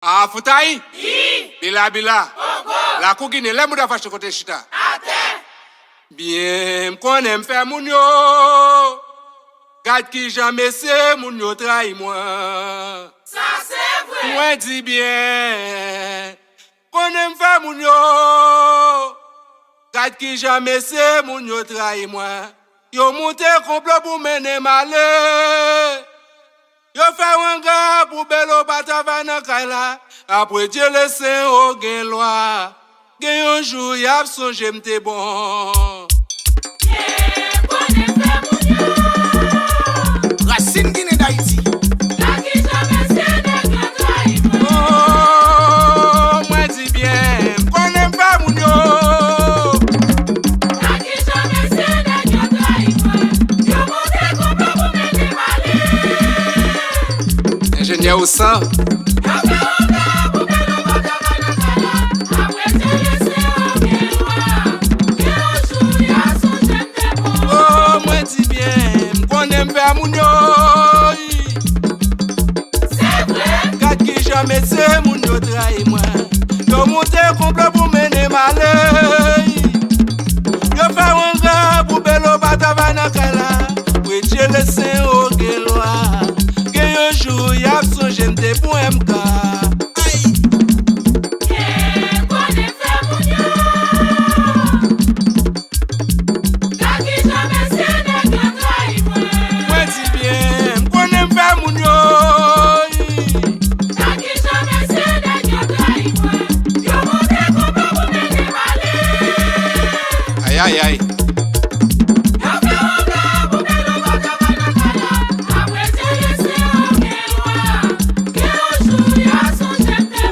Ah, futai? Bila. La kougine, le mouda fache kote chita. Bien, m'konnen faire moun yo. Gade ki jamais c'est moun yo trahi moi. Ça c'est vrai. Moi dis bien. Konnen faire moun yo. Gade ki jamais c'est moun yo trahi moi. Yo monte complot pour mener malheur. Yo fait un gars pour belo batava nan kaila. Après Dieu laisse au gen loi. Gen un jour y a songe m'te bon. Racine Guinée d'Haïti. Oh, moi dis bien, m'konnen pas moun yo. Ingénieur au sang. Oh, moi dis bien, m'konnen pas moun yo. C'est vrai. Gade ki jamais c'est moun yo trahi moi. Yo monte complot pour mener malheur. Yo fait un gars pour belo batava nan kaila. Oui, Dieu laisse au gen loi. Gen un jour y a songe m'te pour m'ka. Moi dis bien, m'konnen faire moun yo. Aïe.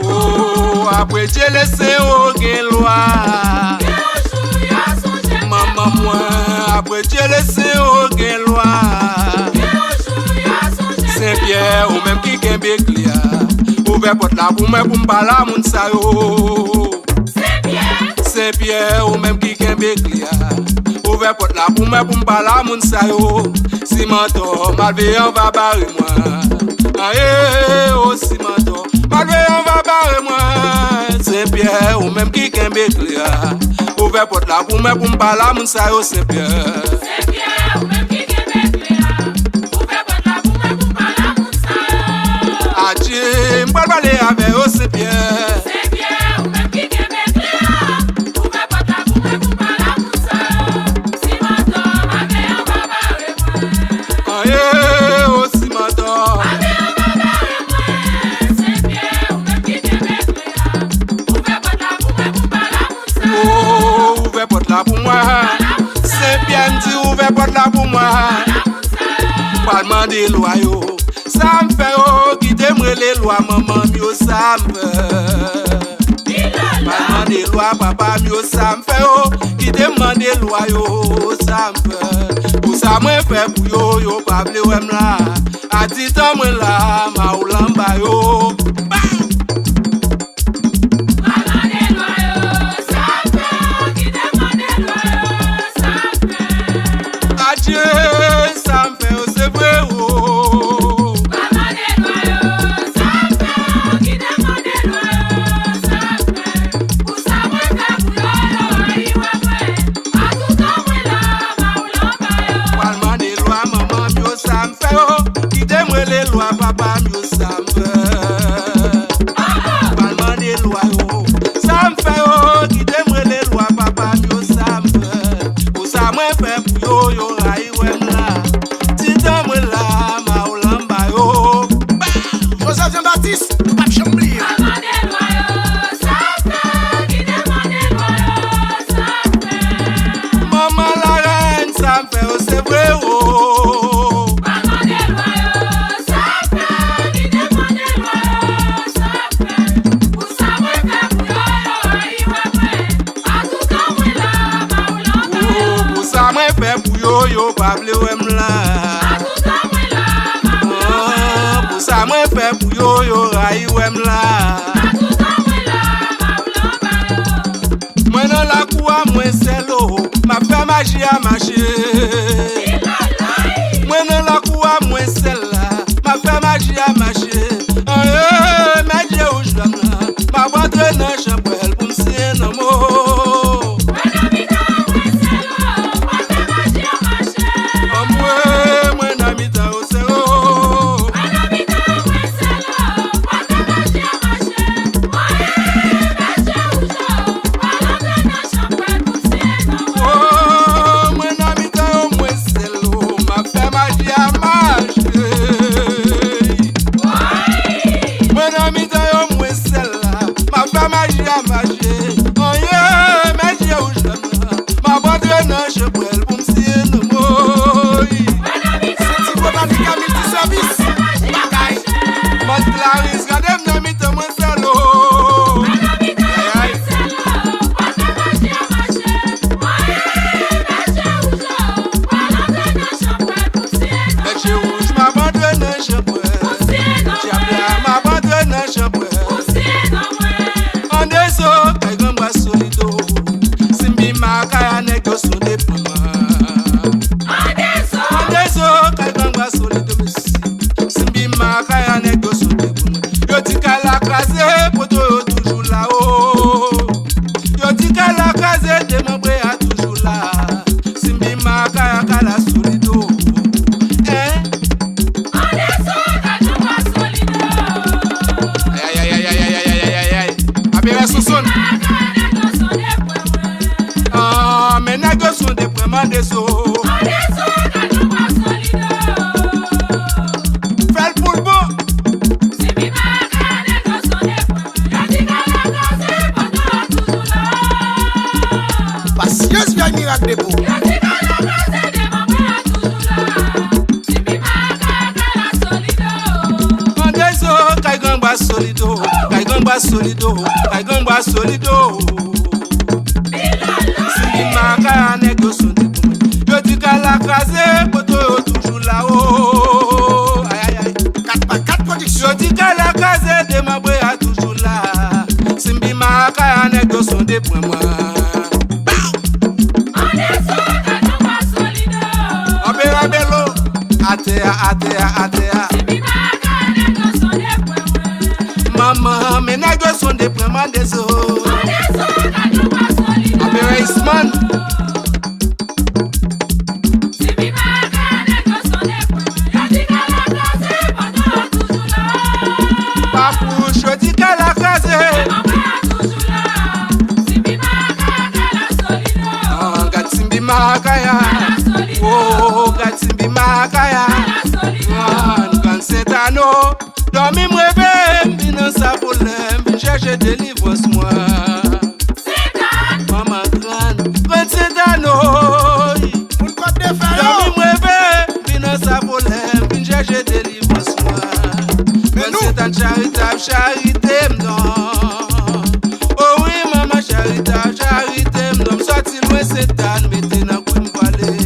Oh, après Dieu laisse au gen loi. Maman moi, après Dieu laisse au gen loi. Saint-Pierre ou même qui gen Béclia. Ouvert porte la pour moi pour m'parler moun sa yo. Saint-Pierre ou même qui gen Béclia. Ouvert porte la pour moi pour m'parler moun sa yo. Cimentor, malveillant on va barrer moi. Aïe, oh cimentor, malveillant on va barrer moi. Saint-Pierre ou même qui gen Béclia. Ouvert porte la pour moi pour m'parler moun sa yo. Saint-Pierre. Adieu, m'pral parler avec eux, Saint-Pierre. Aïe, oh cimentor. Oh, ouvert porte là pour moi. Saint-Pierre me dit ouvert porte là pour moi. Parlement des lois yo. Ça me fait oh, qui t'aimerait les lois, maman, mieux ça me fait. Parlement des lois, papa, mieux ça me fait oh, qui t'aimerait les lois yo, ça me fait. Pour ça, moi, fait pour yo, pas blé ou là. A dit tant moi là, ma ou lamba yo. Adieu, ça me fait oh, c'est vrai oh. Parlement des lois, maman, mieux ça me fait oh, qui t'aimerait les lois, papa, mieux ça me fait. Parlement des lois oh, ça me fait oh, qui t'aimerait les lois, papa, mieux ça me fait. Pour ça, moi, fait pour yo, raï ouem là. Titan moi là, ma ou lamba yo. Joseph Jean-Baptiste, Pape Chambly. Maman la reine, ça me fait oh, c'est vrai oh. Oh, pour ça moi fait pour yo, pas blé ouem là. Oh, pour ça moi fait pour yo, raï ouem là. Moi dans la cour moi c'est l'eau, ma fait magie à marcher. Moi dans la cour moi c'est là, ma fait magie à marcher. Mais Dieu où je dois deso. Fais le boulbo. Patience vient miracle de beau. En deso, kaigamba solido, kaigamba solido, kaigamba solido. Simbi maka nego sonde pour moi. Yo dis qu'à la case, poto yo toujours là-haut. Aïe aïe aïe. 4x4 production. Yo dis qu'à la case, de ma boya toujours là. Simbi maka nego sonde pour moi. Opera bello, atea, atea, atea. Maman, mes nègres sont des vraiment des eaux. Opera Isman. Papou, je dis qu'à la case. Gatsimbi Makaya. Oh, Gatsimbi Makaya. Quand c'est à nous, dormi m'réveille, m'bine sa problème, cherche délivrance moi. Maman grande, quand c'est à nous, Pour le code de dormi fer. m'réveille, m'bine sa problème, cherche délivrance moi. Quand c'est à charitable, charité m'donne. Oh oui, maman charitable, charité m'donne. Sorti loin c'est à mettez dans quoi m'valer.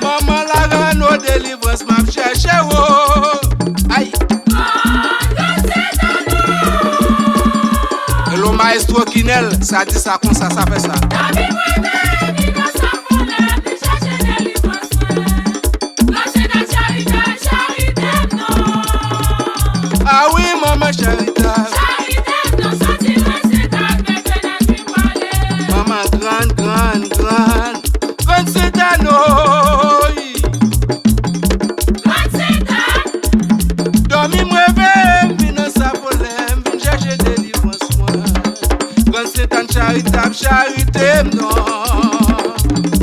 Maman la rano délivrance m'a cherché oh. Aïe. Hello maestro Kinel, ça dit ça comme ça fait ça. Ah oui maman charitable. Maman grande, grande, grande. Grande c'est à nous. Dormi m'réveille, m'bine sa problème, m'bine chercher délivrance moi. Grande c'est à charitable, charité m'donne.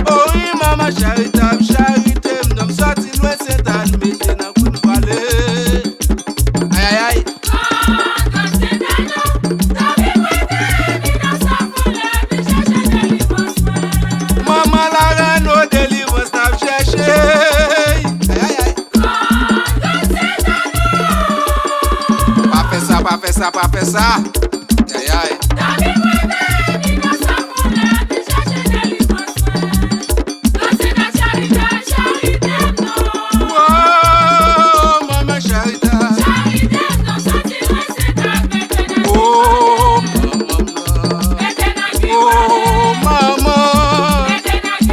Oh oui maman charitable, charité m'donne. Sorti loin c'est à mettez dans quoi m'valer. Aïe aïe aïe. Maman la rano délivrance n'a cherché. Aïe aïe aïe. Pas fait ça, pas fait ça, pas fait ça. Aïe aïe. Oh, maman charitable. Oh, maman.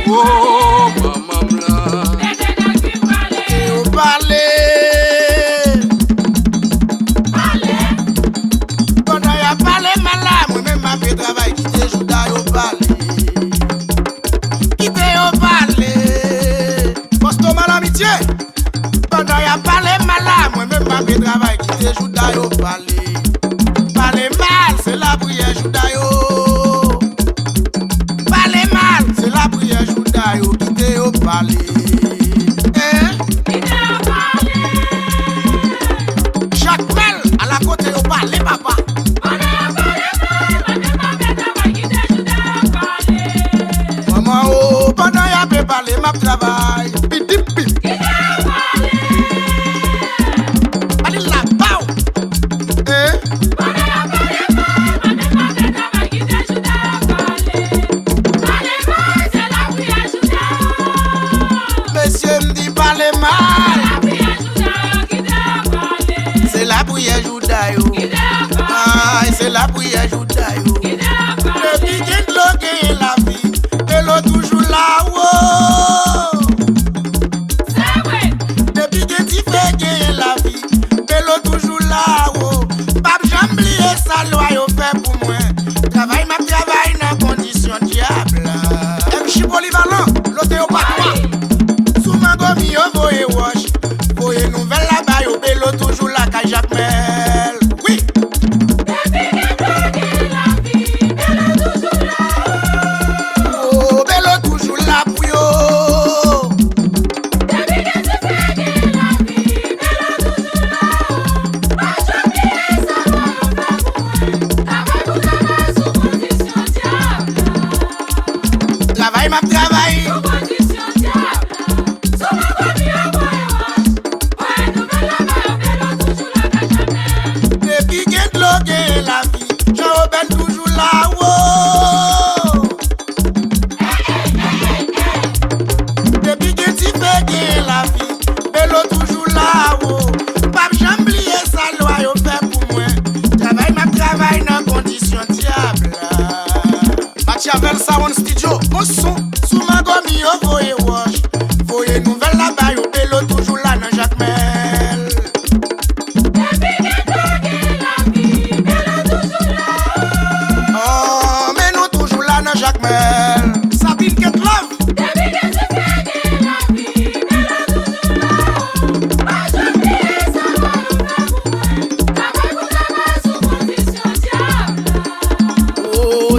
Oh, maman. Et au parler. Pendant y'a parlé malade, moi-même m'a fait travail qui te joue d'ailleurs au parler. Qui te au parler. Posto mal amitié. Pendant y'a parlé malade, moi-même m'a fait travail qui te joue d'ailleurs au parler. Parler mal, c'est la prière joue d'ailleurs. Parler mal, c'est la prière joue d'ailleurs qui te au parler. Hein? Chaque mal à la côté au parler papa. Maman oh, pendant y'a fait parler ma travail. Pip pip pip. Allez là, bao. Hein? Monsieur me dit parler mal. C'est la prière joue d'ailleurs. Ah, c'est la prière joue d'ailleurs. Depuis qu'il bloqué la vie, et l'eau toujours là-haut. Depuis que tu fais gagner la vie, et l'eau toujours là-haut. Pape j'oublié ça loi yo fait pour moi. Travail ma travail dans condition diable. MC polyvalent, l'autre yo pas toi. Sous ma gomme yo voye wash. Voye nouvelle là-bas yo bello toujours là Jacques Mel. Oui. gagner la vie. Bello toujours là-haut. Pas jamais oublier sa loi, yo fait pour moi. Travail dans condition diable. Machiavel Sound Studio, mon son, sous ma gomme, yo voye wash. Voye nouvelle là-bas, yo Bello toujours là dans Jacques Mel. Oh, mais nous toujours là dans Jacques Mel. Sabine Get Love.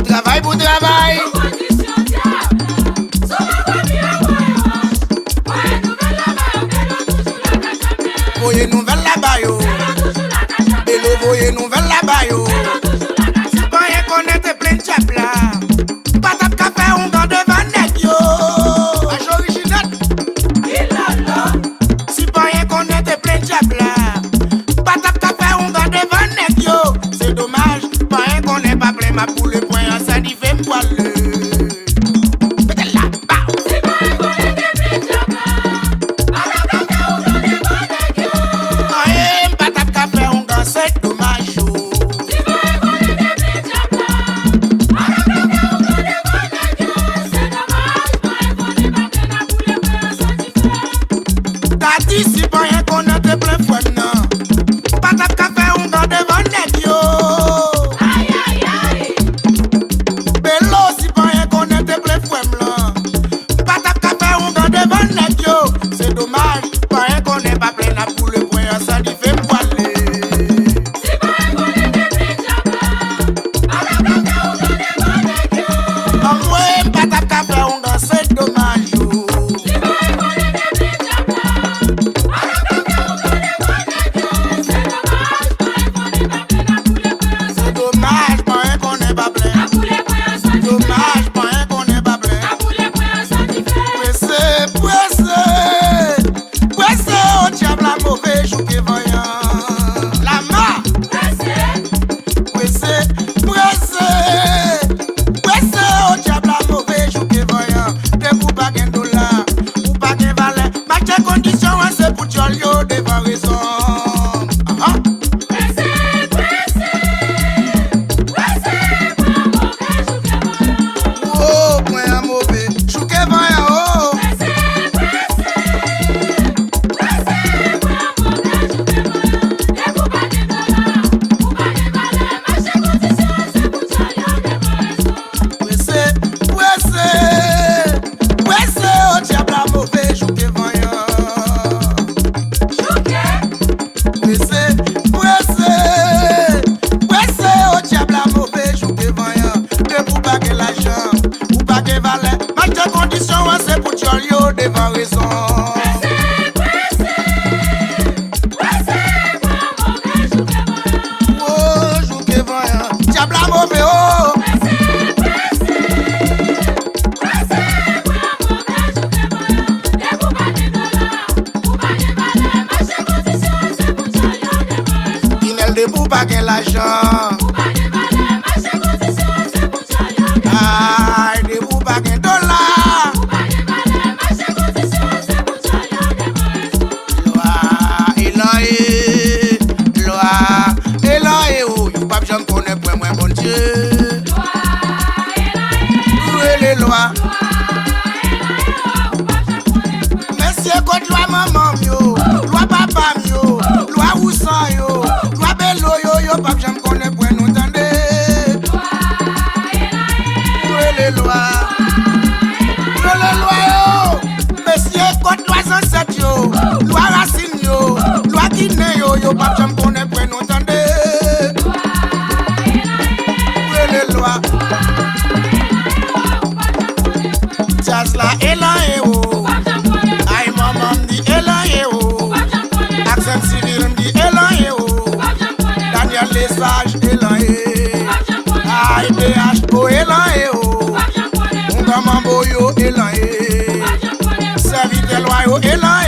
Travail pour travail. Voyez nouvelle là-bas yo. Bello voyez nouvelle là-bas yo. Si pas rien connaître plein de chap là. Pas tap café on gant devant nèg yo. Âge original. Si pas rien connaître plein de chap là. Pas tap café on gant devant nèg yo. C'est dommage, pas rien connaît pas plein ma poule point ça dit fait m'poile. Si pas rien qu'on a de plein fouet non. Pas tap café on gant devant nèg yo. Aïe aïe aïe. Bello si pas rien qu'on a de plein fouet là. Pas tap café on gant devant nèg yo. C'est dommage, pas rien qu'on est pas plein la poule point ça dit fait m'poiler. Si pas rien qu'on est de plein job là. Pas tap café on gant devant nèg yo. En vrai pas tap café on gant c'est dommage yo. Pour pas gagner l'argent. Aïe, pour pas gagner dollar. Loi, Eloé, oh, you pas j'en connais point moins bon Dieu. Où est les lois? Monsieur côte loi maman mio, loi papa mio, loi Oussan yo. Yo, pap, j'aime connaître pour nous entendre. Où est les lois? Où est les lois, yo? Monsieur, côte loi 107, yo. Loi Racine, yo. Loi Guinée, yo, pap, j'aime connaître pour nous entendre. Où est les lois? Jazz la, élan, yo. Aïe, maman, m'di élan, yo. Accent civil, m'di élan, yo. Les sages élan AIBH o élan o Ngama boyo élan serviteur loi élan